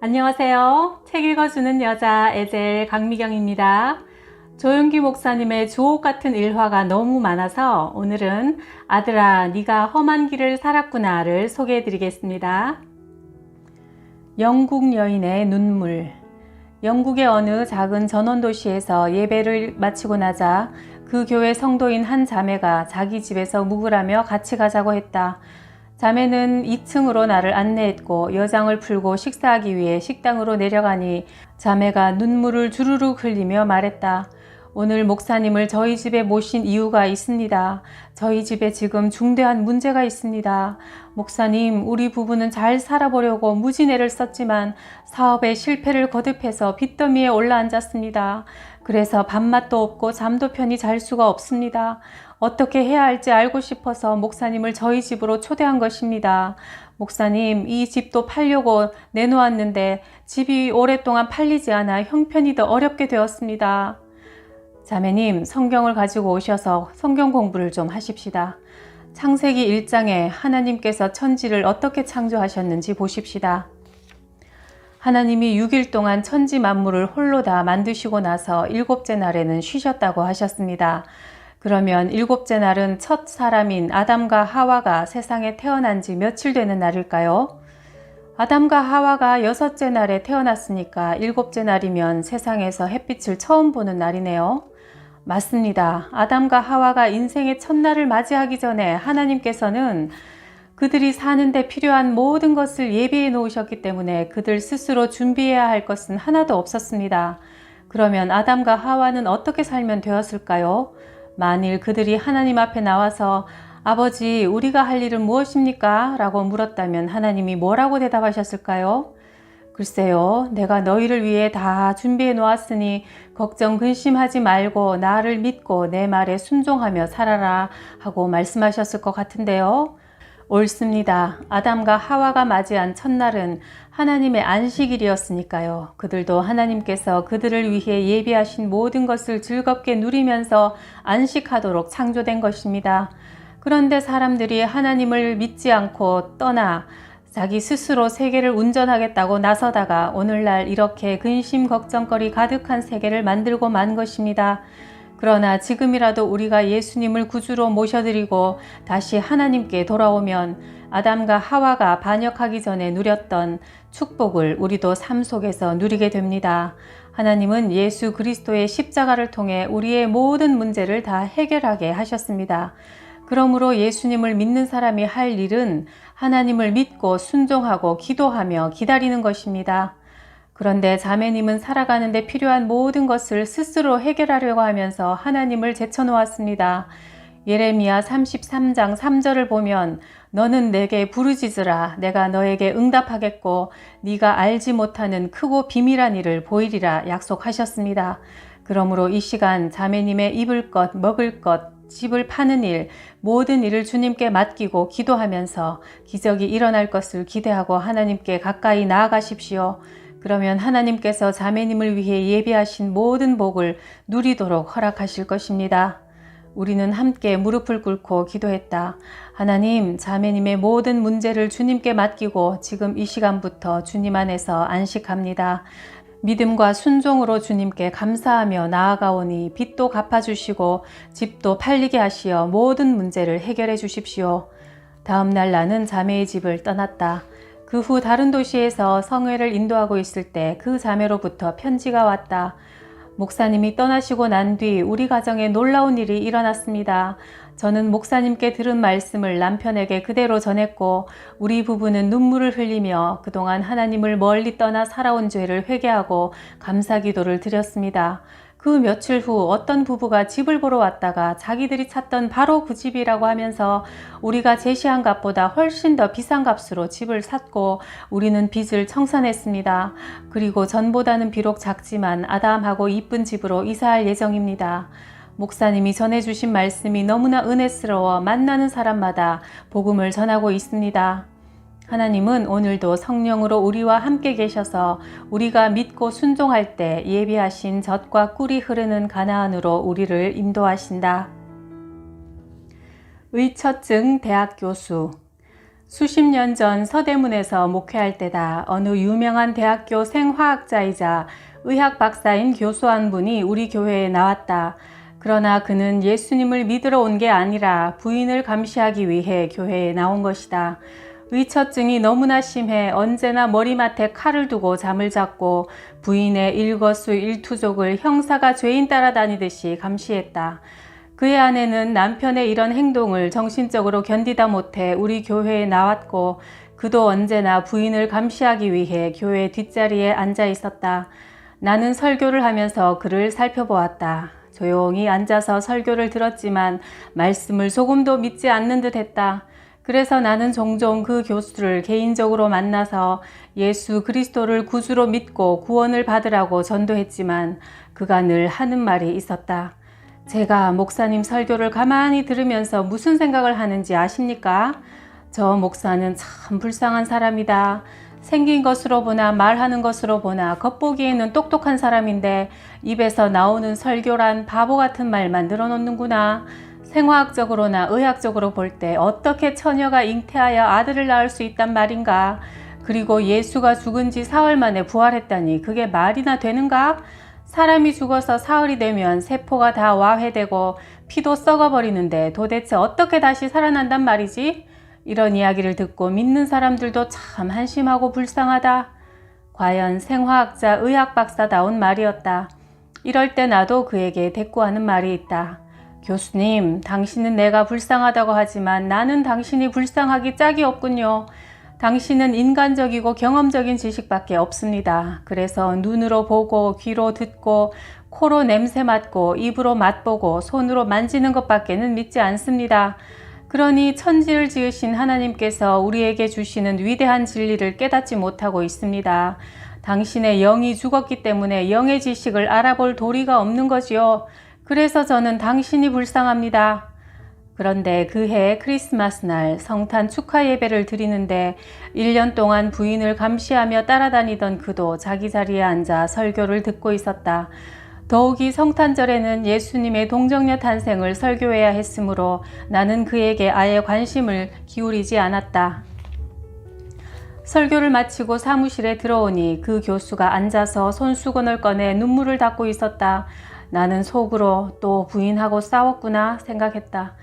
안녕하세요. 책 읽어주는 여자 에젤 강미경입니다. 조용기 목사님의 주옥 같은 일화가 너무 많아서 오늘은 아들아 네가 험한 길을 살았구나를 소개해 드리겠습니다. 영국 여인의 눈물. 영국의 어느 작은 전원도시에서 예배를 마치고 나자 그 교회 성도인 한 자매가 자기 집에서 묵으라며 같이 가자고 했다. 자매는 2층으로 나를 안내했고 여장을 풀고 식사하기 위해 식당으로 내려가니 자매가 눈물을 주르륵 흘리며 말했다. 오늘 목사님을 저희 집에 모신 이유가 있습니다. 저희 집에 지금 중대한 문제가 있습니다. 목사님, 우리 부부는 잘 살아보려고 무지내를 썼지만 사업에 실패를 거듭해서 빚더미에 올라앉았습니다. 그래서 밥맛도 없고 잠도 편히 잘 수가 없습니다. 어떻게 해야 할지 알고 싶어서 목사님을 저희 집으로 초대한 것입니다. 목사님, 이 집도 팔려고 내놓았는데 집이 오랫동안 팔리지 않아 형편이 더 어렵게 되었습니다. 자매님, 성경을 가지고 오셔서 성경 공부를 좀 하십시다. 창세기 1장에 하나님께서 천지를 어떻게 창조하셨는지 보십시다. 하나님이 6일 동안 천지 만물을 홀로 다 만드시고 나서 7째 날에는 쉬셨다고 하셨습니다. 그러면 7째 날은 첫 사람인 아담과 하와가 세상에 태어난 지 며칠 되는 날일까요? 아담과 하와가 6째 날에 태어났으니까 7째 날이면 세상에서 햇빛을 처음 보는 날이네요. 맞습니다. 아담과 하와가 인생의 첫날을 맞이하기 전에 하나님께서는 그들이 사는데 필요한 모든 것을 예비해 놓으셨기 때문에 그들 스스로 준비해야 할 것은 하나도 없었습니다. 그러면 아담과 하와는 어떻게 살면 되었을까요? 만일 그들이 하나님 앞에 나와서 아버지, 우리가 할 일은 무엇입니까? 라고 물었다면 하나님이 뭐라고 대답하셨을까요? 글쎄요, 내가 너희를 위해 다 준비해 놓았으니 걱정 근심하지 말고 나를 믿고 내 말에 순종하며 살아라 하고 말씀하셨을 것 같은데요. 옳습니다. 아담과 하와가 맞이한 첫날은 하나님의 안식일이었으니까요. 그들도 하나님께서 그들을 위해 예비하신 모든 것을 즐겁게 누리면서 안식하도록 창조된 것입니다. 그런데 사람들이 하나님을 믿지 않고 떠나 자기 스스로 세계를 운전하겠다고 나서다가 오늘날 이렇게 근심 걱정거리 가득한 세계를 만들고 만 것입니다. 그러나 지금이라도 우리가 예수님을 구주로 모셔드리고 다시 하나님께 돌아오면 아담과 하와가 반역하기 전에 누렸던 축복을 우리도 삶 속에서 누리게 됩니다. 하나님은 예수 그리스도의 십자가를 통해 우리의 모든 문제를 다 해결하게 하셨습니다. 그러므로 예수님을 믿는 사람이 할 일은 하나님을 믿고 순종하고 기도하며 기다리는 것입니다. 그런데 자매님은 살아가는 데 필요한 모든 것을 스스로 해결하려고 하면서 하나님을 제쳐놓았습니다. 예레미야 33장 3절을 보면 너는 내게 부르짖으라 내가 너에게 응답하겠고 네가 알지 못하는 크고 비밀한 일을 보이리라 약속하셨습니다. 그러므로 이 시간 자매님의 입을 것, 먹을 것, 집을 파는 일, 모든 일을 주님께 맡기고 기도하면서 기적이 일어날 것을 기대하고 하나님께 가까이 나아가십시오. 그러면 하나님께서 자매님을 위해 예비하신 모든 복을 누리도록 허락하실 것입니다. 우리는 함께 무릎을 꿇고 기도했다. 하나님, 자매님의 모든 문제를 주님께 맡기고 지금 이 시간부터 주님 안에서 안식합니다. 믿음과 순종으로 주님께 감사하며 나아가오니 빚도 갚아주시고 집도 팔리게 하시어 모든 문제를 해결해 주십시오. 다음 날 나는 자매의 집을 떠났다. 그 후 다른 도시에서 성회를 인도하고 있을 때 그 자매로부터 편지가 왔다. 목사님이 떠나시고 난 뒤 우리 가정에 놀라운 일이 일어났습니다. 저는 목사님께 들은 말씀을 남편에게 그대로 전했고 우리 부부는 눈물을 흘리며 그동안 하나님을 멀리 떠나 살아온 죄를 회개하고 감사기도를 드렸습니다. 그 며칠 후 어떤 부부가 집을 보러 왔다가 자기들이 찾던 바로 그 집이라고 하면서 우리가 제시한 값보다 훨씬 더 비싼 값으로 집을 샀고 우리는 빚을 청산했습니다. 그리고 전보다는 비록 작지만 아담하고 이쁜 집으로 이사할 예정입니다. 목사님이 전해주신 말씀이 너무나 은혜스러워 만나는 사람마다 복음을 전하고 있습니다. 하나님은 오늘도 성령으로 우리와 함께 계셔서 우리가 믿고 순종할 때 예비하신 젖과 꿀이 흐르는 가나안으로 우리를 인도하신다. 의처증 대학 교수. 수십 년 전 서대문에서 목회할 때다 어느 유명한 대학교 생화학자이자 의학 박사인 교수 한 분이 우리 교회에 나왔다. 그러나 그는 예수님을 믿으러 온 게 아니라 부인을 감시하기 위해 교회에 나온 것이다. 의처증이 너무나 심해 언제나 머리맡에 칼을 두고 잠을 잤고 부인의 일거수일투족을 형사가 죄인 따라다니듯이 감시했다. 그의 아내는 남편의 이런 행동을 정신적으로 견디다 못해 우리 교회에 나왔고 그도 언제나 부인을 감시하기 위해 교회 뒷자리에 앉아 있었다. 나는 설교를 하면서 그를 살펴보았다. 조용히 앉아서 설교를 들었지만 말씀을 조금도 믿지 않는 듯 했다. 그래서 나는 종종 그 교수를 개인적으로 만나서 예수 그리스도를 구주로 믿고 구원을 받으라고 전도했지만 그가 늘 하는 말이 있었다. 제가 목사님 설교를 가만히 들으면서 무슨 생각을 하는지 아십니까? 저 목사는 참 불쌍한 사람이다. 생긴 것으로 보나 말하는 것으로 보나 겉보기에는 똑똑한 사람인데 입에서 나오는 설교란 바보 같은 말만 늘어놓는구나. 생화학적으로나 의학적으로 볼 때 어떻게 처녀가 잉태하여 아들을 낳을 수 있단 말인가? 그리고 예수가 죽은 지 사흘 만에 부활했다니 그게 말이나 되는가? 사람이 죽어서 사흘이 되면 세포가 다 와해되고 피도 썩어버리는데 도대체 어떻게 다시 살아난단 말이지? 이런 이야기를 듣고 믿는 사람들도 참 한심하고 불쌍하다. 과연 생화학자 의학 박사다운 말이었다. 이럴 때 나도 그에게 대꾸하는 말이 있다. 교수님, 당신은 내가 불쌍하다고 하지만 나는 당신이 불쌍하기 짝이 없군요. 당신은 인간적이고 경험적인 지식밖에 없습니다. 그래서 눈으로 보고 귀로 듣고 코로 냄새 맡고 입으로 맛보고 손으로 만지는 것밖에는 믿지 않습니다. 그러니 천지를 지으신 하나님께서 우리에게 주시는 위대한 진리를 깨닫지 못하고 있습니다. 당신의 영이 죽었기 때문에 영의 지식을 알아볼 도리가 없는 거지요. 그래서 저는 당신이 불쌍합니다. 그런데 그해 크리스마스 날 성탄 축하 예배를 드리는데 1년 동안 부인을 감시하며 따라다니던 그도 자기 자리에 앉아 설교를 듣고 있었다. 더욱이 성탄절에는 예수님의 동정녀 탄생을 설교해야 했으므로 나는 그에게 아예 관심을 기울이지 않았다. 설교를 마치고 사무실에 들어오니 그 교수가 앉아서 손수건을 꺼내 눈물을 닦고 있었다. 나는 속으로 또 부인하고 싸웠구나 생각했다.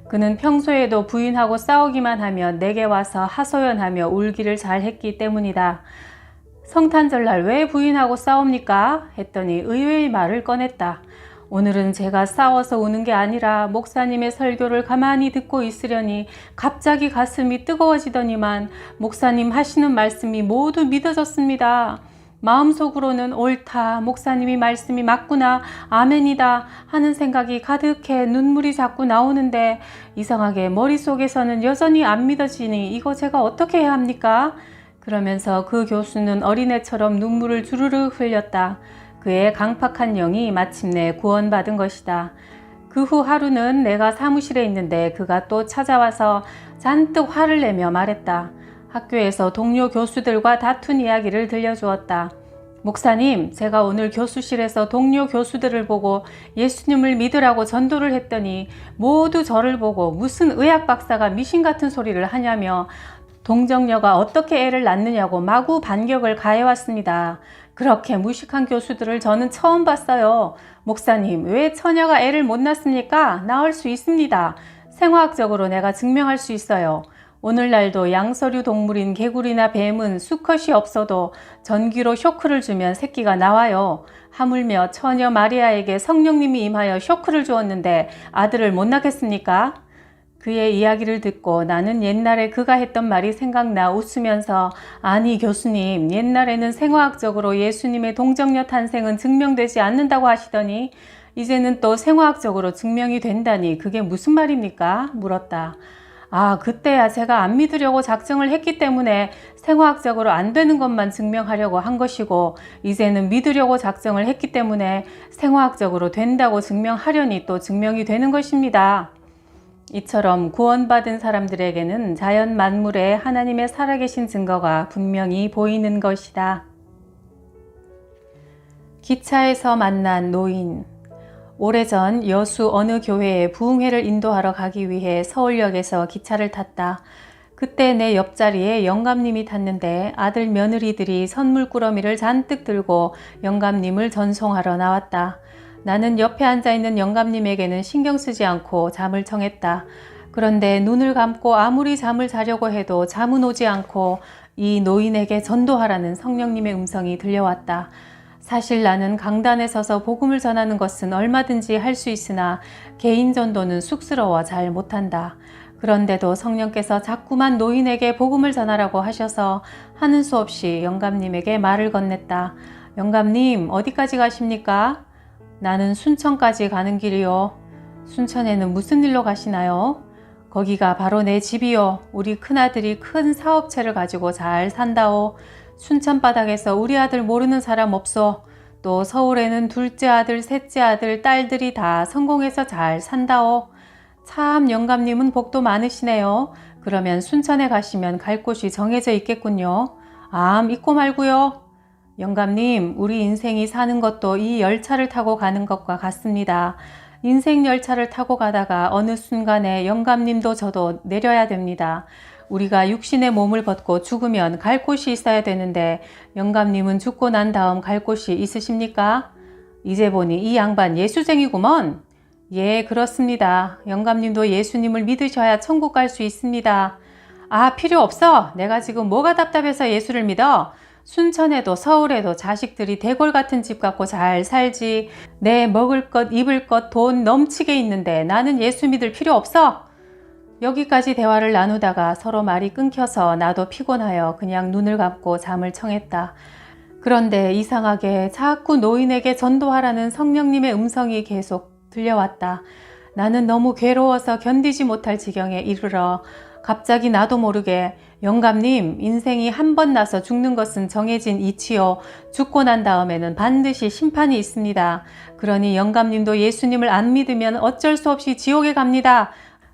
그는 평소에도 부인하고 싸우기만 하면 내게 와서 하소연하며 울기를 잘했기 때문이다. 성탄절날 왜 부인하고 싸웁니까? 했더니 의외의 말을 꺼냈다. 오늘은 제가 싸워서 우는 게 아니라 목사님의 설교를 가만히 듣고 있으려니 갑자기 가슴이 뜨거워지더니만 목사님 하시는 말씀이 모두 믿어졌습니다. 마음속으로는 옳다, 목사님이 말씀이 맞구나, 아멘이다 하는 생각이 가득해 눈물이 자꾸 나오는데 이상하게 머릿속에서는 여전히 안 믿어지니 이거 제가 어떻게 해야 합니까? 그러면서 그 교수는 어린애처럼 눈물을 주르르 흘렸다. 그의 강팍한 영이 마침내 구원받은 것이다. 그 후 하루는 내가 사무실에 있는데 그가 또 찾아와서 잔뜩 화를 내며 말했다. 학교에서 동료 교수들과 다툰 이야기를 들려주었다. 목사님, 제가 오늘 교수실에서 동료 교수들을 보고 예수님을 믿으라고 전도를 했더니 모두 저를 보고 무슨 의학 박사가 미신 같은 소리를 하냐며 동정녀가 어떻게 애를 낳느냐고 마구 반격을 가해왔습니다. 그렇게 무식한 교수들을 저는 처음 봤어요. 목사님, 왜 처녀가 애를 못 낳습니까? 낳을 수 있습니다. 생화학적으로 내가 증명할 수 있어요. 오늘날도 양서류 동물인 개구리나 뱀은 수컷이 없어도 전기로 쇼크를 주면 새끼가 나와요. 하물며 처녀 마리아에게 성령님이 임하여 쇼크를 주었는데 아들을 못 낳겠습니까? 그의 이야기를 듣고 나는 옛날에 그가 했던 말이 생각나 웃으면서 아니 교수님, 옛날에는 생화학적으로 예수님의 동정녀 탄생은 증명되지 않는다고 하시더니 이제는 또 생화학적으로 증명이 된다니 그게 무슨 말입니까? 물었다. 아, 그때야 제가 안 믿으려고 작정을 했기 때문에 생화학적으로 안 되는 것만 증명하려고 한 것이고 이제는 믿으려고 작정을 했기 때문에 생화학적으로 된다고 증명하려니 또 증명이 되는 것입니다. 이처럼 구원받은 사람들에게는 자연 만물에 하나님의 살아계신 증거가 분명히 보이는 것이다. 기차에서 만난 노인. 오래전 여수 어느 교회에 부흥회를 인도하러 가기 위해 서울역에서 기차를 탔다. 그때 내 옆자리에 영감님이 탔는데 아들 며느리들이 선물 꾸러미를 잔뜩 들고 영감님을 전송하러 나왔다. 나는 옆에 앉아있는 영감님에게는 신경 쓰지 않고 잠을 청했다. 그런데 눈을 감고 아무리 잠을 자려고 해도 잠은 오지 않고 이 노인에게 전도하라는 성령님의 음성이 들려왔다. 사실 나는 강단에 서서 복음을 전하는 것은 얼마든지 할 수 있으나 개인 전도는 쑥스러워 잘 못한다. 그런데도 성령께서 자꾸만 노인에게 복음을 전하라고 하셔서 하는 수 없이 영감님에게 말을 건넸다. 영감님, 어디까지 가십니까? 나는 순천까지 가는 길이요. 순천에는 무슨 일로 가시나요? 거기가 바로 내 집이요. 우리 큰아들이 큰 사업체를 가지고 잘 산다오. 순천 바닥에서 우리 아들 모르는 사람 없어. 또 서울에는 둘째 아들, 셋째 아들, 딸들이 다 성공해서 잘 산다오. 참 영감님은 복도 많으시네요. 그러면 순천에 가시면 갈 곳이 정해져 있겠군요. 있고 말고요. 영감님, 우리 인생이 사는 것도 이 열차를 타고 가는 것과 같습니다. 인생 열차를 타고 가다가 어느 순간에 영감님도 저도 내려야 됩니다. 우리가 육신의 몸을 벗고 죽으면 갈 곳이 있어야 되는데 영감님은 죽고 난 다음 갈 곳이 있으십니까? 이제 보니 이 양반 예수쟁이구먼. 예, 그렇습니다. 영감님도 예수님을 믿으셔야 천국 갈 수 있습니다. 필요 없어. 내가 지금 뭐가 답답해서 예수를 믿어? 순천에도 서울에도 자식들이 대골 같은 집 갖고 잘 살지. 내 먹을 것, 입을 것, 돈 넘치게 있는데 나는 예수 믿을 필요 없어. 여기까지 대화를 나누다가 서로 말이 끊겨서 나도 피곤하여 그냥 눈을 감고 잠을 청했다. 그런데 이상하게 자꾸 노인에게 전도하라는 성령님의 음성이 계속 들려왔다. 나는 너무 괴로워서 견디지 못할 지경에 이르러 갑자기 나도 모르게 영감님, 인생이 한 번 나서 죽는 것은 정해진 이치요. 죽고 난 다음에는 반드시 심판이 있습니다. 그러니 영감님도 예수님을 안 믿으면 어쩔 수 없이 지옥에 갑니다.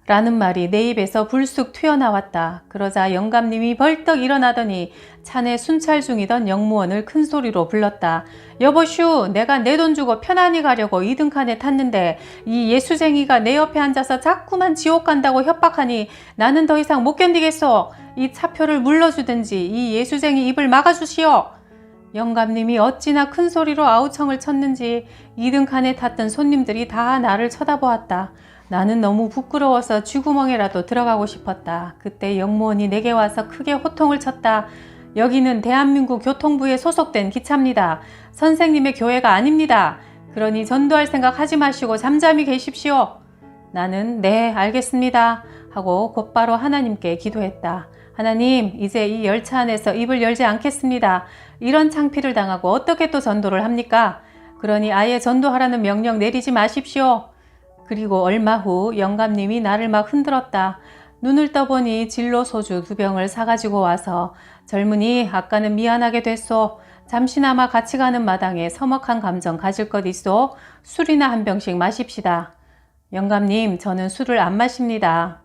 라는 말이 내 입에서 불쑥 튀어나왔다. 그러자 영감님이 벌떡 일어나더니 차내 순찰 중이던 영무원을 큰 소리로 불렀다. 여보슈, 내가 내 돈 주고 편안히 가려고 2등칸에 탔는데 이 예수쟁이가 내 옆에 앉아서 자꾸만 지옥 간다고 협박하니 나는 더 이상 못 견디겠소. 이 차표를 물러주든지 이 예수쟁이 입을 막아주시오. 영감님이 어찌나 큰 소리로 아우청을 쳤는지 2등칸에 탔던 손님들이 다 나를 쳐다보았다. 나는 너무 부끄러워서 쥐구멍에라도 들어가고 싶었다. 그때 영무원이 내게 와서 크게 호통을 쳤다. 여기는 대한민국 교통부에 소속된 기차입니다. 선생님의 교회가 아닙니다. 그러니 전도할 생각 하지 마시고 잠잠히 계십시오. 나는 네, 알겠습니다 하고 곧바로 하나님께 기도했다. 하나님, 이제 이 열차 안에서 입을 열지 않겠습니다. 이런 창피를 당하고 어떻게 또 전도를 합니까? 그러니 아예 전도하라는 명령 내리지 마십시오. 그리고 얼마 후 영감님이 나를 막 흔들었다. 눈을 떠보니 진로 소주 2병을 사가지고 와서 젊은이, 아까는 미안하게 됐소. 잠시나마 같이 가는 마당에 서먹한 감정 가질 것 있소. 술이나 한 병씩 마십시다. 영감님, 저는 술을 안 마십니다.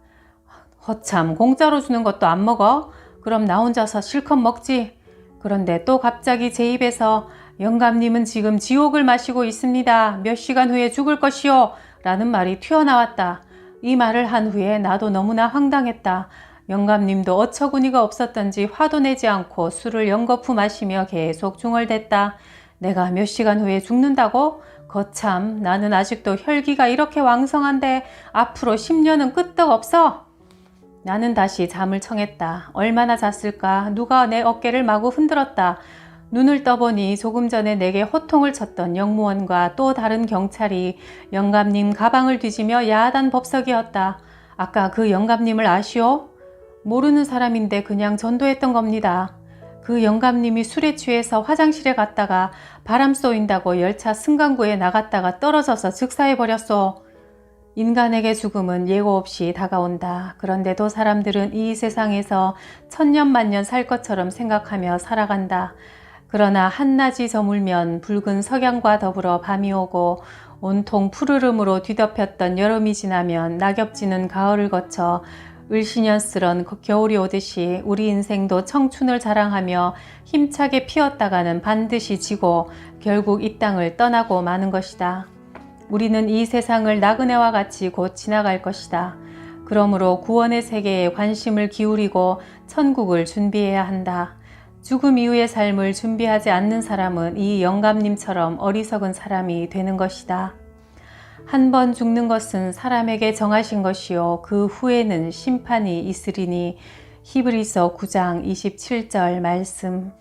허참, 공짜로 주는 것도 안 먹어? 그럼 나 혼자서 실컷 먹지. 그런데 또 갑자기 제 입에서 영감님은 지금 지옥을 마시고 있습니다. 몇 시간 후에 죽을 것이요. 라는 말이 튀어나왔다. 이 말을 한 후에 나도 너무나 황당했다. 영감님도 어처구니가 없었던지 화도 내지 않고 술을 연거푸 마시며 계속 중얼댔다. 내가 몇 시간 후에 죽는다고? 거참, 나는 아직도 혈기가 이렇게 왕성한데 앞으로 10년은 끄떡없어. 나는 다시 잠을 청했다. 얼마나 잤을까? 누가 내 어깨를 마구 흔들었다. 눈을 떠보니 조금 전에 내게 호통을 쳤던 영무원과 또 다른 경찰이 영감님 가방을 뒤지며 야단 법석이었다. 아까 그 영감님을 아시오? 모르는 사람인데 그냥 전도했던 겁니다. 그 영감님이 술에 취해서 화장실에 갔다가 바람 쏘인다고 열차 승강구에 나갔다가 떨어져서 즉사해버렸소. 인간에게 죽음은 예고 없이 다가온다. 그런데도 사람들은 이 세상에서 천년만년 살 것처럼 생각하며 살아간다. 그러나 한낮이 저물면 붉은 석양과 더불어 밤이 오고 온통 푸르름으로 뒤덮였던 여름이 지나면 낙엽지는 가을을 거쳐 을씨년스런 겨울이 오듯이 우리 인생도 청춘을 자랑하며 힘차게 피었다가는 반드시 지고 결국 이 땅을 떠나고 마는 것이다. 우리는 이 세상을 나그네와 같이 곧 지나갈 것이다. 그러므로 구원의 세계에 관심을 기울이고 천국을 준비해야 한다. 죽음 이후의 삶을 준비하지 않는 사람은 이 영감님처럼 어리석은 사람이 되는 것이다. 한 번 죽는 것은 사람에게 정하신 것이요 그 후에는 심판이 있으리니. 히브리서 9장 27절 말씀.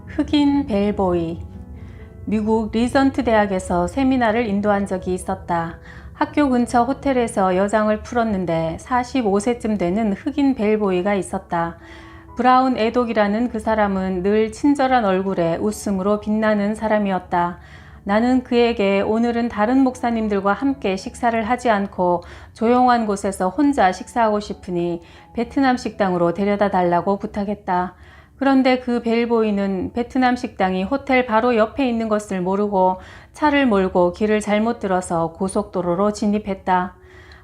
흑인 벨보이. 미국 리전트 대학에서 세미나를 인도한 적이 있었다. 학교 근처 호텔에서 여장을 풀었는데 45세쯤 되는 흑인 벨보이가 있었다. 브라운 애독이라는 그 사람은 늘 친절한 얼굴에 웃음으로 빛나는 사람이었다. 나는 그에게 오늘은 다른 목사님들과 함께 식사를 하지 않고 조용한 곳에서 혼자 식사하고 싶으니 베트남 식당으로 데려다 달라고 부탁했다. 그런데 그 벨보이는 베트남 식당이 호텔 바로 옆에 있는 것을 모르고 차를 몰고 길을 잘못 들어서 고속도로로 진입했다.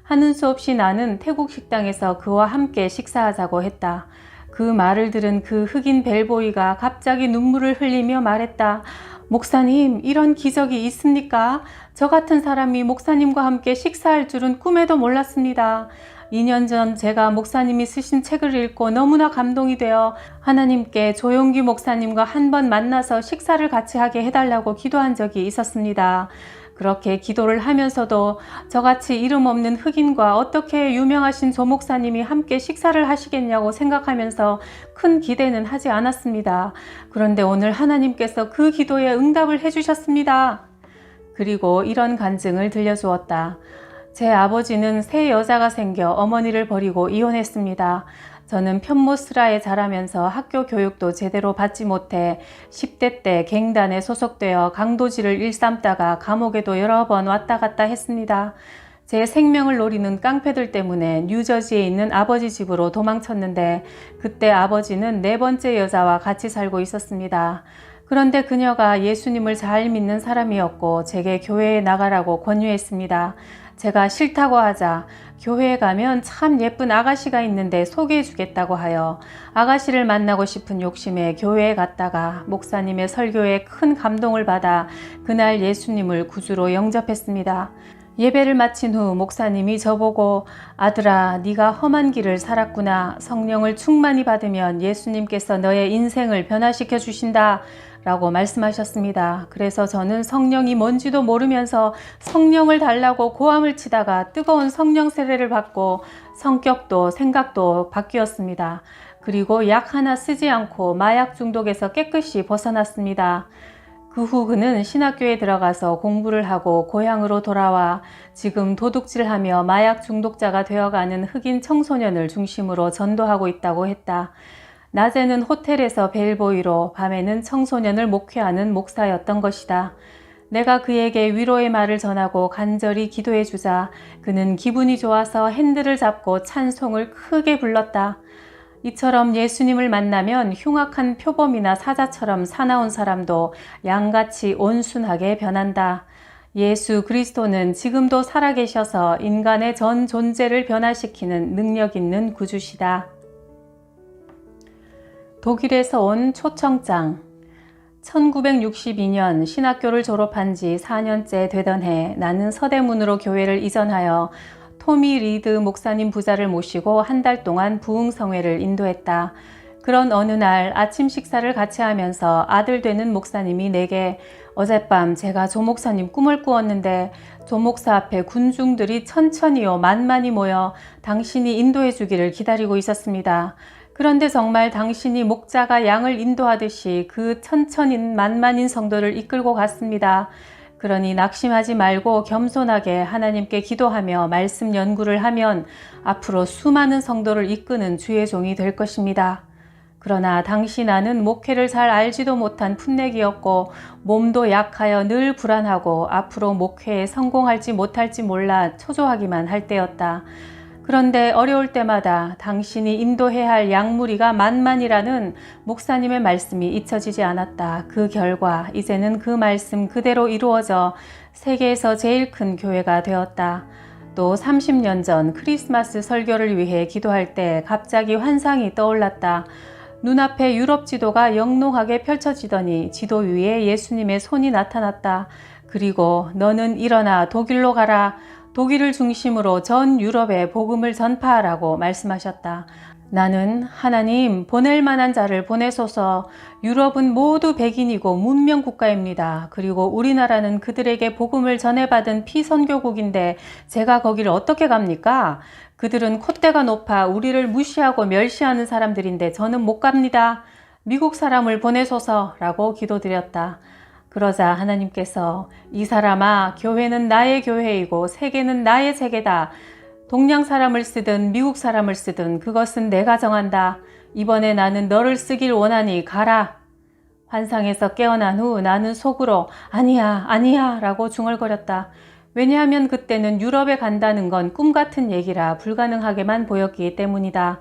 하는 수 없이 나는 태국 식당에서 그와 함께 식사하자고 했다. 그 말을 들은 그 흑인 벨보이가 갑자기 눈물을 흘리며 말했다. 목사님, 이런 기적이 있습니까? 저 같은 사람이 목사님과 함께 식사할 줄은 꿈에도 몰랐습니다. 2년 전 제가 목사님이 쓰신 책을 읽고 너무나 감동이 되어 하나님께 조용기 목사님과 한번 만나서 식사를 같이 하게 해달라고 기도한 적이 있었습니다. 그렇게 기도를 하면서도 저같이 이름 없는 흑인과 어떻게 유명하신 조 목사님이 함께 식사를 하시겠냐고 생각하면서 큰 기대는 하지 않았습니다. 그런데 오늘 하나님께서 그 기도에 응답을 해주셨습니다. 그리고 이런 간증을 들려주었다. 제 아버지는 새 여자가 생겨 어머니를 버리고 이혼했습니다. 저는 편모스라에 자라면서 학교 교육도 제대로 받지 못해 10대 때 갱단에 소속되어 강도질을 일삼다가 감옥에도 여러 번 왔다 갔다 했습니다. 제 생명을 노리는 깡패들 때문에 뉴저지에 있는 아버지 집으로 도망쳤는데 그때 아버지는 4번째 여자와 같이 살고 있었습니다. 그런데 그녀가 예수님을 잘 믿는 사람이었고 제게 교회에 나가라고 권유했습니다. 제가 싫다고 하자 교회에 가면 참 예쁜 아가씨가 있는데 소개해 주겠다고 하여 아가씨를 만나고 싶은 욕심에 교회에 갔다가 목사님의 설교에 큰 감동을 받아 그날 예수님을 구주로 영접했습니다. 예배를 마친 후 목사님이 저보고 아들아, 네가 험한 길을 살았구나. 성령을 충만히 받으면 예수님께서 너의 인생을 변화시켜 주신다 라고 말씀하셨습니다. 그래서 저는 성령이 뭔지도 모르면서 성령을 달라고 고함을 치다가 뜨거운 성령 세례를 받고 성격도 생각도 바뀌었습니다. 그리고 약 하나 쓰지 않고 마약 중독에서 깨끗이 벗어났습니다. 그 후 그는 신학교에 들어가서 공부를 하고 고향으로 돌아와 지금 도둑질하며 마약 중독자가 되어가는 흑인 청소년을 중심으로 전도하고 있다고 했다. 낮에는 호텔에서 벨보이로 밤에는 청소년을 목회하는 목사였던 것이다. 내가 그에게 위로의 말을 전하고 간절히 기도해 주자 그는 기분이 좋아서 핸들을 잡고 찬송을 크게 불렀다. 이처럼 예수님을 만나면 흉악한 표범이나 사자처럼 사나운 사람도 양같이 온순하게 변한다. 예수 그리스도는 지금도 살아계셔서 인간의 전 존재를 변화시키는 능력 있는 구주시다. 독일에서 온 초청장. 1962년 신학교를 졸업한 지 4년째 되던 해 나는 서대문으로 교회를 이전하여 토미 리드 목사님 부자를 모시고 한 달 동안 부흥성회를 인도했다. 그런 어느 날 아침 식사를 같이 하면서 아들 되는 목사님이 내게 어젯밤 제가 조 목사님 꿈을 꾸었는데 조 목사 앞에 군중들이 천천히요 만만히 모여 당신이 인도해 주기를 기다리고 있었습니다. 그런데 정말 당신이 목자가 양을 인도하듯이 그 천천인 만만인 성도를 이끌고 갔습니다. 그러니 낙심하지 말고 겸손하게 하나님께 기도하며 말씀 연구를 하면 앞으로 수많은 성도를 이끄는 주의 종이 될 것입니다. 그러나 당시 나는 목회를 잘 알지도 못한 풋내기였고 몸도 약하여 늘 불안하고 앞으로 목회에 성공할지 못할지 몰라 초조하기만 할 때였다. 그런데 어려울 때마다 당신이 인도해야 할 양무리가 만만이라는 목사님의 말씀이 잊혀지지 않았다. 그 결과 이제는 그 말씀 그대로 이루어져 세계에서 제일 큰 교회가 되었다. 또 30년 전 크리스마스 설교를 위해 기도할 때 갑자기 환상이 떠올랐다. 눈앞에 유럽 지도가 영롱하게 펼쳐지더니 지도 위에 예수님의 손이 나타났다. 그리고 너는 일어나 독일로 가라. 독일을 중심으로 전 유럽에 복음을 전파하라고 말씀하셨다. 나는 하나님 보낼 만한 자를 보내소서. 유럽은 모두 백인이고 문명 국가입니다. 그리고 우리나라는 그들에게 복음을 전해받은 피선교국인데 제가 거기를 어떻게 갑니까? 그들은 콧대가 높아 우리를 무시하고 멸시하는 사람들인데 저는 못 갑니다. 미국 사람을 보내소서 라고 기도드렸다. 그러자 하나님께서 이 사람아, 교회는 나의 교회이고 세계는 나의 세계다. 동양 사람을 쓰든 미국 사람을 쓰든 그것은 내가 정한다. 이번에 나는 너를 쓰길 원하니 가라. 환상에서 깨어난 후 나는 속으로 아니야 아니야 라고 중얼거렸다. 왜냐하면 그때는 유럽에 간다는 건 꿈 같은 얘기라 불가능하게만 보였기 때문이다.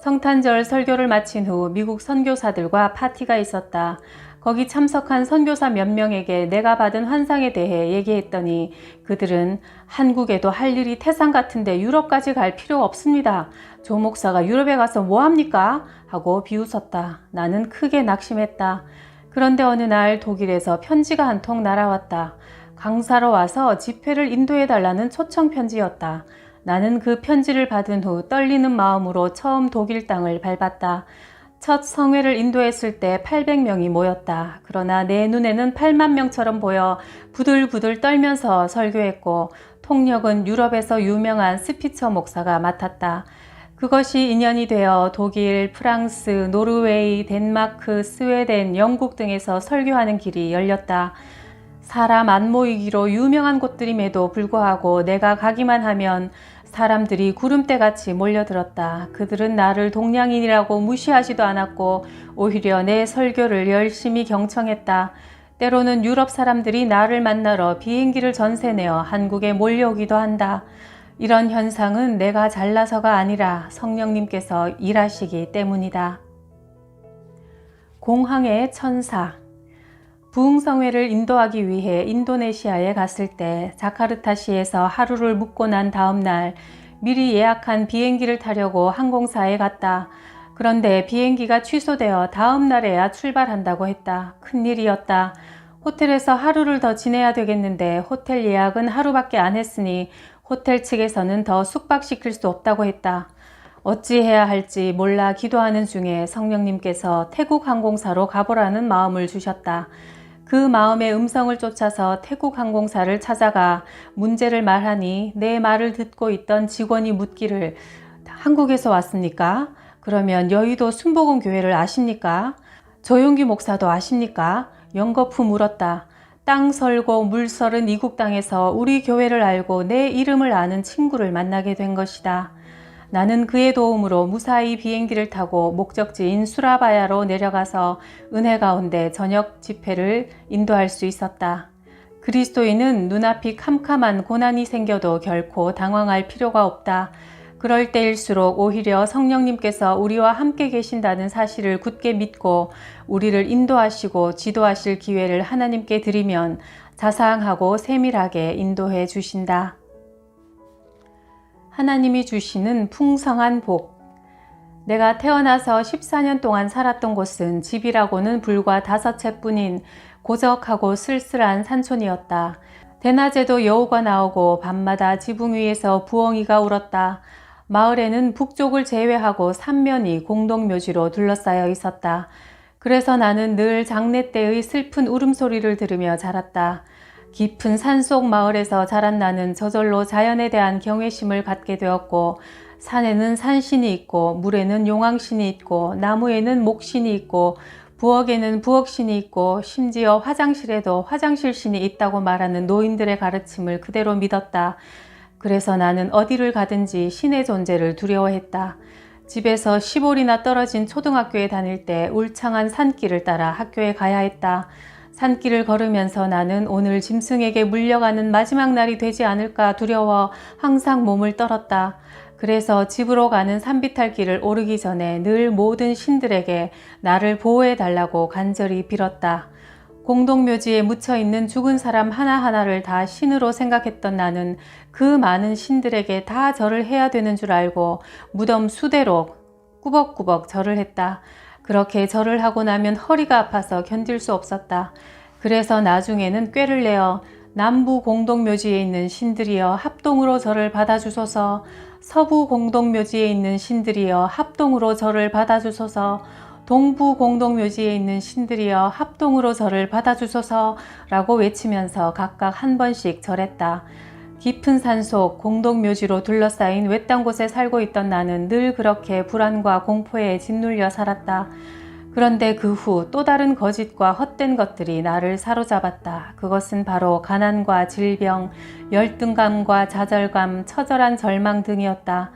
성탄절 설교를 마친 후 미국 선교사들과 파티가 있었다. 거기 참석한 선교사 몇 명에게 내가 받은 환상에 대해 얘기했더니 그들은 한국에도 할 일이 태산 같은데 유럽까지 갈 필요 없습니다. 조 목사가 유럽에 가서 뭐합니까? 하고 비웃었다. 나는 크게 낙심했다. 그런데 어느 날 독일에서 편지가 한 통 날아왔다. 강사로 와서 집회를 인도해달라는 초청 편지였다. 나는 그 편지를 받은 후 떨리는 마음으로 처음 독일 땅을 밟았다. 첫 성회를 인도했을 때 800명이 모였다. 그러나 내 눈에는 8만 명처럼 보여 부들부들 떨면서 설교했고 통역은 유럽에서 유명한 스피처 목사가 맡았다. 그것이 인연이 되어 독일, 프랑스, 노르웨이, 덴마크, 스웨덴, 영국 등에서 설교하는 길이 열렸다. 사람 안 모이기로 유명한 곳들임에도 불구하고 내가 가기만 하면 사람들이 구름대같이 몰려들었다. 그들은 나를 동양인이라고 무시하지도 않았고 오히려 내 설교를 열심히 경청했다. 때로는 유럽 사람들이 나를 만나러 비행기를 전세내어 한국에 몰려오기도 한다. 이런 현상은 내가 잘나서가 아니라 성령님께서 일하시기 때문이다. 공항의 천사. 부흥성회를 인도하기 위해 인도네시아에 갔을 때 자카르타시에서 하루를 묵고 난 다음 날 미리 예약한 비행기를 타려고 항공사에 갔다. 그런데 비행기가 취소되어 다음 날에야 출발한다고 했다. 큰일이었다. 호텔에서 하루를 더 지내야 되겠는데 호텔 예약은 하루밖에 안 했으니 호텔 측에서는 더 숙박시킬 수 없다고 했다. 어찌해야 할지 몰라 기도하는 중에 성령님께서 태국 항공사로 가보라는 마음을 주셨다. 그 마음의 음성을 쫓아서 태국 항공사를 찾아가 문제를 말하니 내 말을 듣고 있던 직원이 묻기를 한국에서 왔습니까? 그러면 여의도 순복음 교회를 아십니까? 조용기 목사도 아십니까? 연거푸 물었다. 땅 설고 물 설은 이국 땅에서 우리 교회를 알고 내 이름을 아는 친구를 만나게 된 것이다. 나는 그의 도움으로 무사히 비행기를 타고 목적지인 수라바야로 내려가서 은혜 가운데 저녁 집회를 인도할 수 있었다. 그리스도인은 눈앞이 캄캄한 고난이 생겨도 결코 당황할 필요가 없다. 그럴 때일수록 오히려 성령님께서 우리와 함께 계신다는 사실을 굳게 믿고 우리를 인도하시고 지도하실 기회를 하나님께 드리면 자상하고 세밀하게 인도해 주신다. 하나님이 주시는 풍성한 복. 내가 태어나서 14년 동안 살았던 곳은 집이라고는 불과 5채뿐인 고적하고 쓸쓸한 산촌이었다. 대낮에도 여우가 나오고 밤마다 지붕 위에서 부엉이가 울었다. 마을에는 북쪽을 제외하고 삼면이 공동묘지로 둘러싸여 있었다. 그래서 나는 늘 장례 때의 슬픈 울음소리를 들으며 자랐다. 깊은 산속 마을에서 자란 나는 저절로 자연에 대한 경외심을 갖게 되었고 산에는 산신이 있고 물에는 용왕신이 있고 나무에는 목신이 있고 부엌에는 부엌신이 있고 심지어 화장실에도 화장실신이 있다고 말하는 노인들의 가르침을 그대로 믿었다. 그래서 나는 어디를 가든지 신의 존재를 두려워했다. 집에서 10올이나 떨어진 초등학교에 다닐 때 울창한 산길을 따라 학교에 가야 했다. 산길을 걸으면서 나는 오늘 짐승에게 물려가는 마지막 날이 되지 않을까 두려워 항상 몸을 떨었다. 그래서 집으로 가는 산비탈길을 오르기 전에 늘 모든 신들에게 나를 보호해 달라고 간절히 빌었다. 공동묘지에 묻혀있는 죽은 사람 하나하나를 다 신으로 생각했던 나는 그 많은 신들에게 다 절을 해야 되는 줄 알고 무덤 수대로 꾸벅꾸벅 절을 했다. 그렇게 절을 하고 나면 허리가 아파서 견딜 수 없었다. 그래서 나중에는 꾀를 내어 남부 공동묘지에 있는 신들이여 합동으로 저를 받아주소서. 서부 공동묘지에 있는 신들이여 합동으로 저를 받아주소서. 동부 공동묘지에 있는 신들이여 합동으로 저를 받아주소서 라고 외치면서 각각 한 번씩 절했다. 깊은 산속 공동묘지로 둘러싸인 외딴 곳에 살고 있던 나는 늘 그렇게 불안과 공포에 짓눌려 살았다. 그런데 그 후 또 다른 거짓과 헛된 것들이 나를 사로잡았다. 그것은 바로 가난과 질병, 열등감과 좌절감, 처절한 절망 등이었다.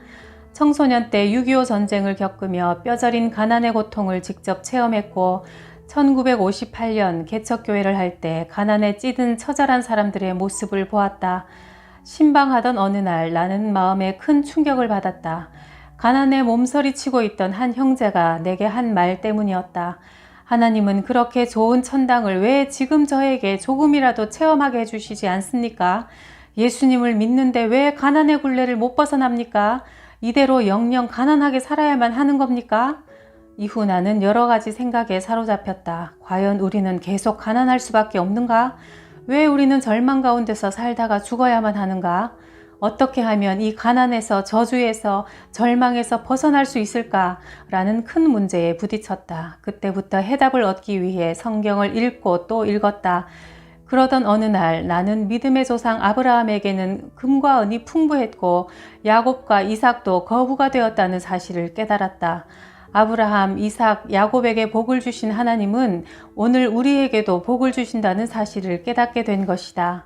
청소년 때 6.25 전쟁을 겪으며 뼈저린 가난의 고통을 직접 체험했고 1958년 개척교회를 할 때 가난에 찌든 처절한 사람들의 모습을 보았다. 신방하던 어느 날 나는 마음에 큰 충격을 받았다. 가난에 몸서리치고 있던 한 형제가 내게 한 말 때문이었다. 하나님은 그렇게 좋은 천당을 왜 지금 저에게 조금이라도 체험하게 해주시지 않습니까? 예수님을 믿는데 왜 가난의 굴레를 못 벗어납니까? 이대로 영영 가난하게 살아야만 하는 겁니까? 이후 나는 여러 가지 생각에 사로잡혔다. 과연 우리는 계속 가난할 수밖에 없는가? 왜 우리는 절망 가운데서 살다가 죽어야만 하는가? 어떻게 하면 이 가난에서 저주에서 절망에서 벗어날 수 있을까? 라는 큰 문제에 부딪혔다. 그때부터 해답을 얻기 위해 성경을 읽고 또 읽었다. 그러던 어느 날 나는 믿음의 조상 아브라함에게는 금과 은이 풍부했고 야곱과 이삭도 거부가 되었다는 사실을 깨달았다. 아브라함, 이삭, 야곱에게 복을 주신 하나님은 오늘 우리에게도 복을 주신다는 사실을 깨닫게 된 것이다.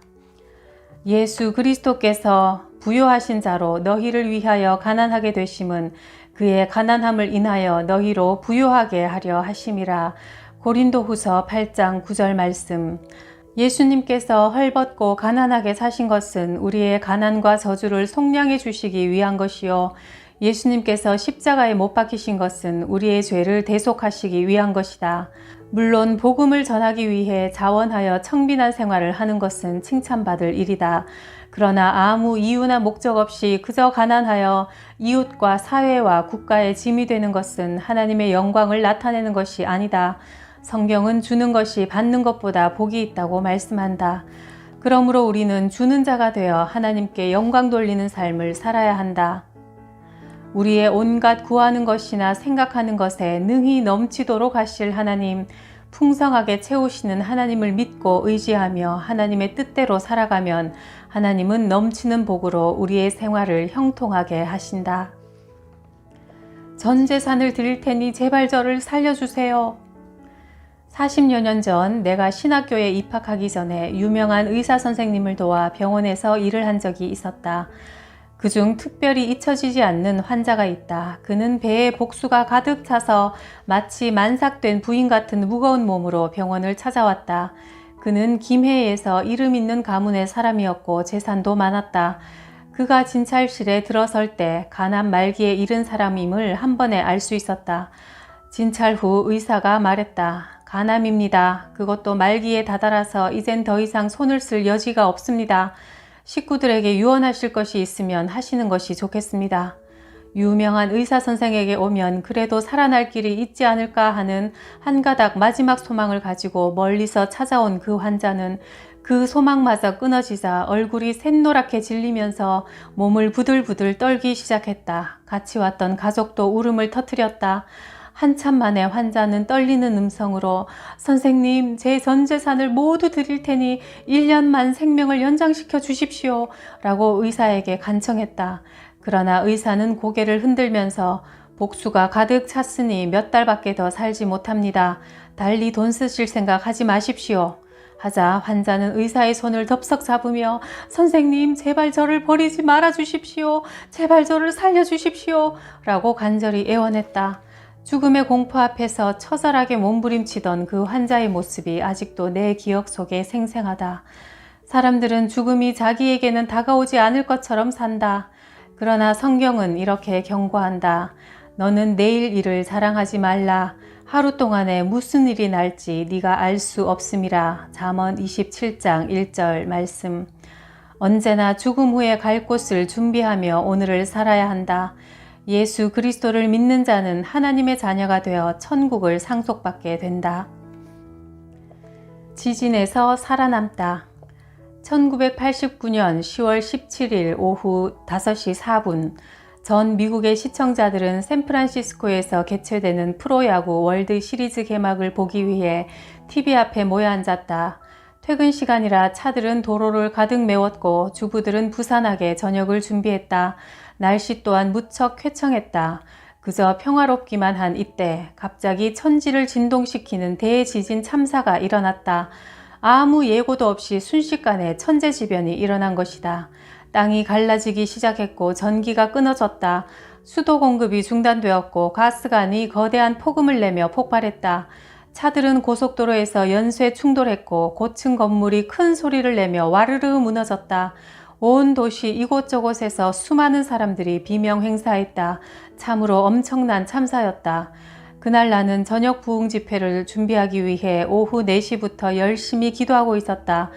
예수 그리스도께서 부요하신 자로 너희를 위하여 가난하게 되심은 그의 가난함을 인하여 너희로 부요하게 하려 하심이라. 고린도후서 8장 9절 말씀. 예수님께서 헐벗고 가난하게 사신 것은 우리의 가난과 저주를 속량해 주시기 위한 것이요. 예수님께서 십자가에 못 박히신 것은 우리의 죄를 대속하시기 위한 것이다. 물론 복음을 전하기 위해 자원하여 청빈한 생활을 하는 것은 칭찬받을 일이다. 그러나 아무 이유나 목적 없이 그저 가난하여 이웃과 사회와 국가에 짐이 되는 것은 하나님의 영광을 나타내는 것이 아니다. 성경은 주는 것이 받는 것보다 복이 있다고 말씀한다. 그러므로 우리는 주는 자가 되어 하나님께 영광 돌리는 삶을 살아야 한다. 우리의 온갖 구하는 것이나 생각하는 것에 능히 넘치도록 하실 하나님, 풍성하게 채우시는 하나님을 믿고 의지하며 하나님의 뜻대로 살아가면 하나님은 넘치는 복으로 우리의 생활을 형통하게 하신다. 전 재산을 드릴 테니 제발 저를 살려주세요. 40여 년 전 내가 신학교에 입학하기 전에 유명한 의사 선생님을 도와 병원에서 일을 한 적이 있었다. 그중 특별히 잊혀지지 않는 환자가 있다. 그는 배에 복수가 가득 차서 마치 만삭된 부인 같은 무거운 몸으로 병원을 찾아왔다. 그는 김해에서 이름 있는 가문의 사람이었고 재산도 많았다. 그가 진찰실에 들어설 때 가난 말기에 이른 사람임을 한 번에 알 수 있었다. 진찰 후 의사가 말했다. 가남입니다. 그것도 말기에 다다라서 이젠 더 이상 손을 쓸 여지가 없습니다. 식구들에게 유언하실 것이 있으면 하시는 것이 좋겠습니다. 유명한 의사 선생에게 오면 그래도 살아날 길이 있지 않을까 하는 한 가닥 마지막 소망을 가지고 멀리서 찾아온 그 환자는 그 소망마저 끊어지자 얼굴이 샛노랗게 질리면서 몸을 부들부들 떨기 시작했다. 같이 왔던 가족도 울음을 터뜨렸다. 한참 만에 환자는 떨리는 음성으로 선생님, 제 전 재산을 모두 드릴 테니 1년만 생명을 연장시켜 주십시오 라고 의사에게 간청했다. 그러나 의사는 고개를 흔들면서 복수가 가득 찼으니 몇 달밖에 더 살지 못합니다. 달리 돈 쓰실 생각 하지 마십시오. 하자 환자는 의사의 손을 덥석 잡으며 선생님, 제발 저를 버리지 말아 주십시오. 제발 저를 살려주십시오 라고 간절히 애원했다. 죽음의 공포 앞에서 처절하게 몸부림치던 그 환자의 모습이 아직도 내 기억 속에 생생하다. 사람들은 죽음이 자기에게는 다가오지 않을 것처럼 산다. 그러나 성경은 이렇게 경고한다. 너는 내일 일을 자랑하지 말라. 하루 동안에 무슨 일이 날지 네가 알 수 없음이라. 잠언 27장 1절 말씀. 언제나 죽음 후에 갈 곳을 준비하며 오늘을 살아야 한다. 예수 그리스도를 믿는 자는 하나님의 자녀가 되어 천국을 상속받게 된다. 지진에서 살아남다. 1989년 10월 17일 오후 5시 4분 전 미국의 시청자들은 샌프란시스코에서 개최되는 프로야구 월드 시리즈 개막을 보기 위해 TV 앞에 모여 앉았다. 퇴근 시간이라 차들은 도로를 가득 메웠고 주부들은 부산하게 저녁을 준비했다. 날씨 또한 무척 쾌청했다. 그저 평화롭기만 한 이때 갑자기 천지를 진동시키는 대지진 참사가 일어났다. 아무 예고도 없이 순식간에 천재지변이 일어난 것이다. 땅이 갈라지기 시작했고 전기가 끊어졌다. 수도 공급이 중단되었고 가스관이 거대한 폭음을 내며 폭발했다. 차들은 고속도로에서 연쇄 충돌했고 고층 건물이 큰 소리를 내며 와르르 무너졌다. 온 도시 이곳저곳에서 수많은 사람들이 비명 행사했다. 참으로 엄청난 참사였다. 그날 나는 저녁 부흥 집회를 준비하기 위해 오후 4시부터 열심히 기도하고 있었다.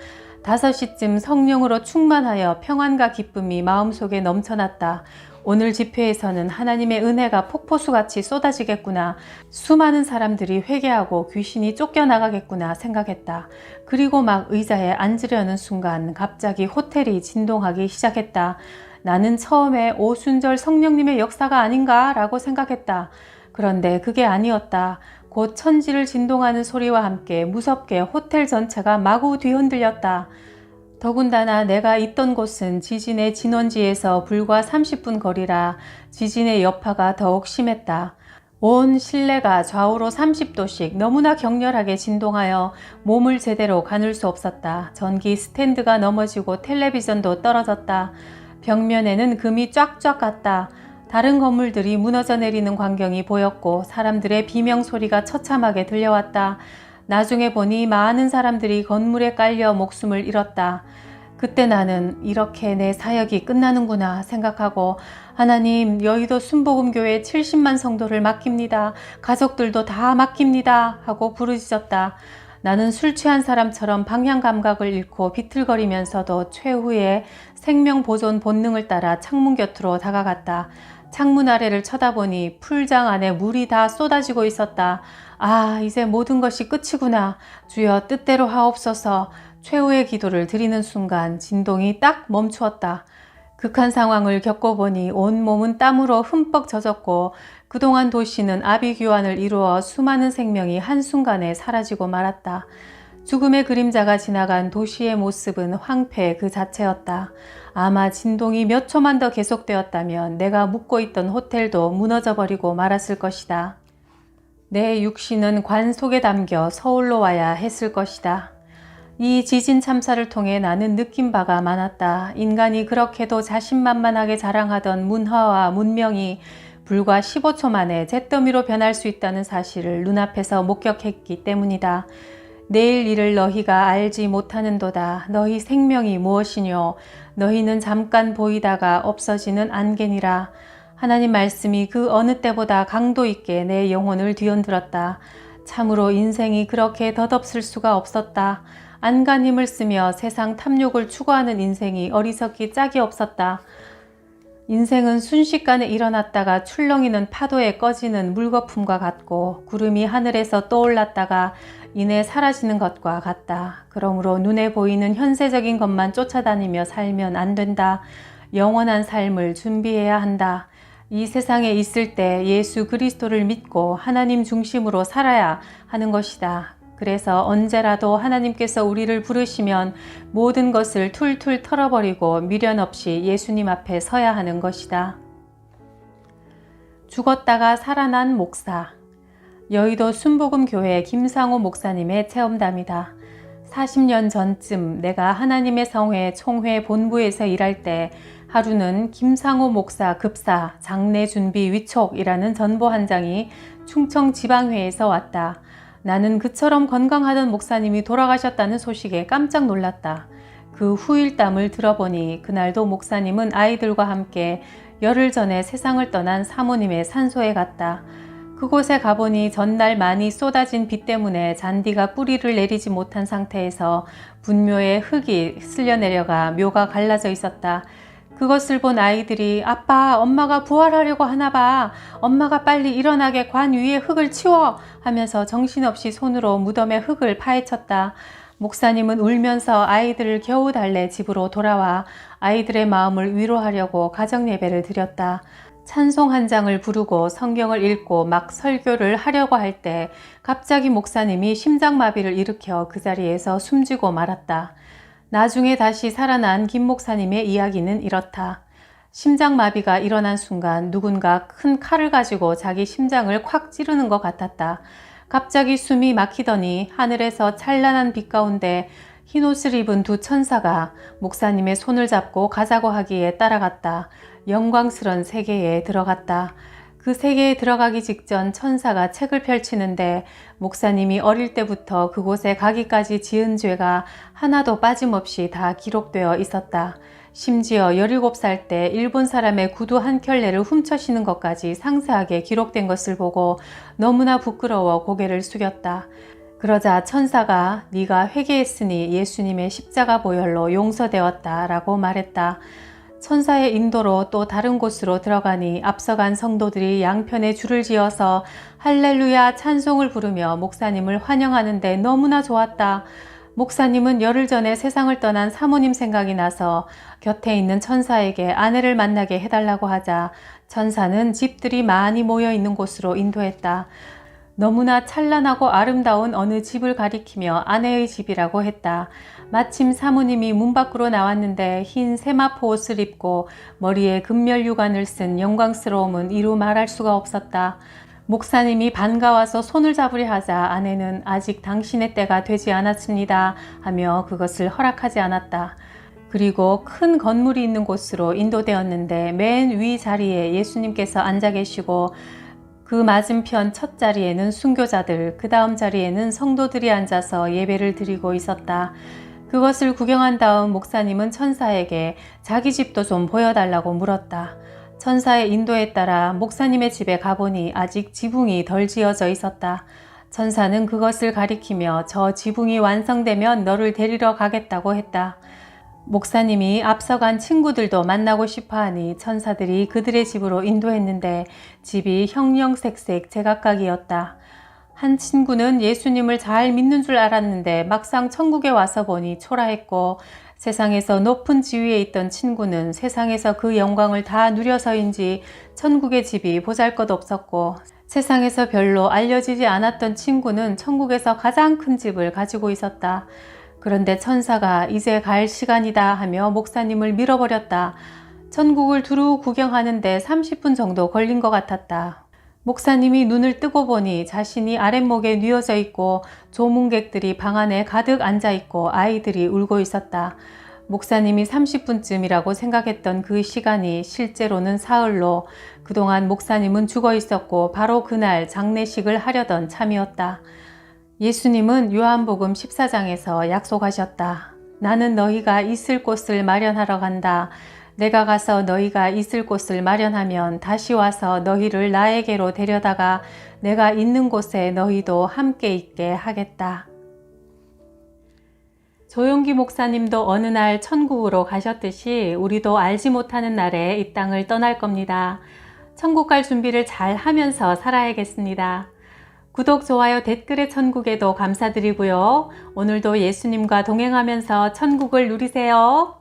5시쯤 성령으로 충만하여 평안과 기쁨이 마음속에 넘쳐났다. 오늘 집회에서는 하나님의 은혜가 폭포수같이 쏟아지겠구나. 수많은 사람들이 회개하고 귀신이 쫓겨나가겠구나 생각했다. 그리고 막 의자에 앉으려는 순간 갑자기 호텔이 진동하기 시작했다. 나는 처음에 오순절 성령님의 역사가 아닌가 라고 생각했다. 그런데 그게 아니었다. 곧 천지를 진동하는 소리와 함께 무섭게 호텔 전체가 마구 뒤흔들렸다. 더군다나 내가 있던 곳은 지진의 진원지에서 불과 30분 거리라 지진의 여파가 더욱 심했다. 온 실내가 좌우로 30도씩 너무나 격렬하게 진동하여 몸을 제대로 가눌 수 없었다. 전기 스탠드가 넘어지고 텔레비전도 떨어졌다. 벽면에는 금이 쫙쫙 갔다. 다른 건물들이 무너져 내리는 광경이 보였고 사람들의 비명소리가 처참하게 들려왔다. 나중에 보니 많은 사람들이 건물에 깔려 목숨을 잃었다. 그때 나는 이렇게 내 사역이 끝나는구나 생각하고 하나님, 여의도 순복음교회 70만 성도를 맡깁니다. 가족들도 다 맡깁니다 하고 부르짖었다. 나는 술 취한 사람처럼 방향 감각을 잃고 비틀거리면서도 최후의 생명 보존 본능을 따라 창문 곁으로 다가갔다. 창문 아래를 쳐다보니 풀장 안에 물이 다 쏟아지고 있었다. 아, 이제 모든 것이 끝이구나. 주여 뜻대로 하옵소서. 최후의 기도를 드리는 순간 진동이 딱 멈추었다. 극한 상황을 겪어보니 온몸은 땀으로 흠뻑 젖었고 그동안 도시는 아비규환을 이루어 수많은 생명이 한순간에 사라지고 말았다. 죽음의 그림자가 지나간 도시의 모습은 황폐 그 자체였다. 아마 진동이 몇 초만 더 계속되었다면 내가 묵고 있던 호텔도 무너져버리고 말았을 것이다. 내 육신은 관 속에 담겨 서울로 와야 했을 것이다. 이 지진 참사를 통해 나는 느낀 바가 많았다. 인간이 그렇게도 자신만만하게 자랑하던 문화와 문명이 불과 15초 만에 잿더미로 변할 수 있다는 사실을 눈앞에서 목격했기 때문이다. 내일 일을 너희가 알지 못하는도다. 너희 생명이 무엇이뇨? 너희는 잠깐 보이다가 없어지는 안개니라. 하나님 말씀이 그 어느 때보다 강도 있게 내 영혼을 뒤흔들었다. 참으로 인생이 그렇게 덧없을 수가 없었다. 안간힘을 쓰며 세상 탐욕을 추구하는 인생이 어리석기 짝이 없었다. 인생은 순식간에 일어났다가 출렁이는 파도에 꺼지는 물거품과 같고 구름이 하늘에서 떠올랐다가 이내 사라지는 것과 같다. 그러므로 눈에 보이는 현세적인 것만 쫓아다니며 살면 안 된다. 영원한 삶을 준비해야 한다. 이 세상에 있을 때 예수 그리스도를 믿고 하나님 중심으로 살아야 하는 것이다. 그래서 언제라도 하나님께서 우리를 부르시면 모든 것을 툴툴 털어버리고 미련 없이 예수님 앞에 서야 하는 것이다. 죽었다가 살아난 목사. 여의도 순복음교회 김상호 목사님의 체험담이다. 40년 전쯤 내가 하나님의 성회 총회 본부에서 일할 때 하루는 김상호 목사 급사 장례 준비 위촉이라는 전보 한 장이 충청 지방회에서 왔다. 나는 그처럼 건강하던 목사님이 돌아가셨다는 소식에 깜짝 놀랐다. 그 후일담을 들어보니 그날도 목사님은 아이들과 함께 열흘 전에 세상을 떠난 사모님의 산소에 갔다. 그곳에 가보니 전날 많이 쏟아진 비 때문에 잔디가 뿌리를 내리지 못한 상태에서 분묘에 흙이 쓸려 내려가 묘가 갈라져 있었다. 그것을 본 아이들이 아빠, 엄마가 부활하려고 하나 봐. 엄마가 빨리 일어나게 관 위에 흙을 치워 하면서 정신없이 손으로 무덤의 흙을 파헤쳤다. 목사님은 울면서 아이들을 겨우 달래 집으로 돌아와 아이들의 마음을 위로하려고 가정 예배를 드렸다. 찬송 한 장을 부르고 성경을 읽고 막 설교를 하려고 할 때 갑자기 목사님이 심장마비를 일으켜 그 자리에서 숨지고 말았다. 나중에 다시 살아난 김 목사님의 이야기는 이렇다. 심장마비가 일어난 순간 누군가 큰 칼을 가지고 자기 심장을 콱 찌르는 것 같았다. 갑자기 숨이 막히더니 하늘에서 찬란한 빛 가운데 흰옷을 입은 두 천사가 목사님의 손을 잡고 가자고 하기에 따라갔다. 영광스런 세계에 들어갔다. 그 세계에 들어가기 직전 천사가 책을 펼치는데 목사님이 어릴 때부터 그곳에 가기까지 지은 죄가 하나도 빠짐없이 다 기록되어 있었다. 심지어 17살 때 일본 사람의 구두 한 켤레를 훔쳐 신은 것까지 상세하게 기록된 것을 보고 너무나 부끄러워 고개를 숙였다. 그러자 천사가 네가 회개했으니 예수님의 십자가 보혈로 용서되었다 라고 말했다. 천사의 인도로 또 다른 곳으로 들어가니 앞서간 성도들이 양편에 줄을 지어서 할렐루야 찬송을 부르며 목사님을 환영하는데 너무나 좋았다. 목사님은 열흘 전에 세상을 떠난 사모님 생각이 나서 곁에 있는 천사에게 아내를 만나게 해달라고 하자 천사는 집들이 많이 모여 있는 곳으로 인도했다. 너무나 찬란하고 아름다운 어느 집을 가리키며 아내의 집이라고 했다. 마침 사모님이 문 밖으로 나왔는데 흰 세마포 옷을 입고 머리에 금멸 유관을 쓴 영광스러움은 이루 말할 수가 없었다. 목사님이 반가워서 손을 잡으려 하자 아내는 아직 당신의 때가 되지 않았습니다 하며 그것을 허락하지 않았다. 그리고 큰 건물이 있는 곳으로 인도되었는데 맨 위 자리에 예수님께서 앉아 계시고 그 맞은편 첫 자리에는 순교자들, 그 다음 자리에는 성도들이 앉아서 예배를 드리고 있었다. 그것을 구경한 다음 목사님은 천사에게 자기 집도 좀 보여달라고 물었다. 천사의 인도에 따라 목사님의 집에 가보니 아직 지붕이 덜 지어져 있었다. 천사는 그것을 가리키며 저 지붕이 완성되면 너를 데리러 가겠다고 했다. 목사님이 앞서간 친구들도 만나고 싶어하니 천사들이 그들의 집으로 인도했는데 집이 형형색색 제각각이었다. 한 친구는 예수님을 잘 믿는 줄 알았는데 막상 천국에 와서 보니 초라했고 세상에서 높은 지위에 있던 친구는 세상에서 그 영광을 다 누려서인지 천국의 집이 보잘것없었고 세상에서 별로 알려지지 않았던 친구는 천국에서 가장 큰 집을 가지고 있었다. 그런데 천사가 이제 갈 시간이다 하며 목사님을 밀어버렸다. 천국을 두루 구경하는데 30분 정도 걸린 것 같았다. 목사님이 눈을 뜨고 보니 자신이 아랫목에 뉘어져 있고 조문객들이 방 안에 가득 앉아 있고 아이들이 울고 있었다. 목사님이 30분쯤이라고 생각했던 그 시간이 실제로는 사흘로 그동안 목사님은 죽어 있었고 바로 그날 장례식을 하려던 참이었다. 예수님은 요한복음 14장에서 약속하셨다. 나는 너희가 있을 곳을 마련하러 간다. 내가 가서 너희가 있을 곳을 마련하면 다시 와서 너희를 나에게로 데려다가 내가 있는 곳에 너희도 함께 있게 하겠다. 조용기 목사님도 어느 날 천국으로 가셨듯이 우리도 알지 못하는 날에 이 땅을 떠날 겁니다. 천국 갈 준비를 잘 하면서 살아야겠습니다. 구독, 좋아요, 댓글의 천국에도 감사드리고요. 오늘도 예수님과 동행하면서 천국을 누리세요.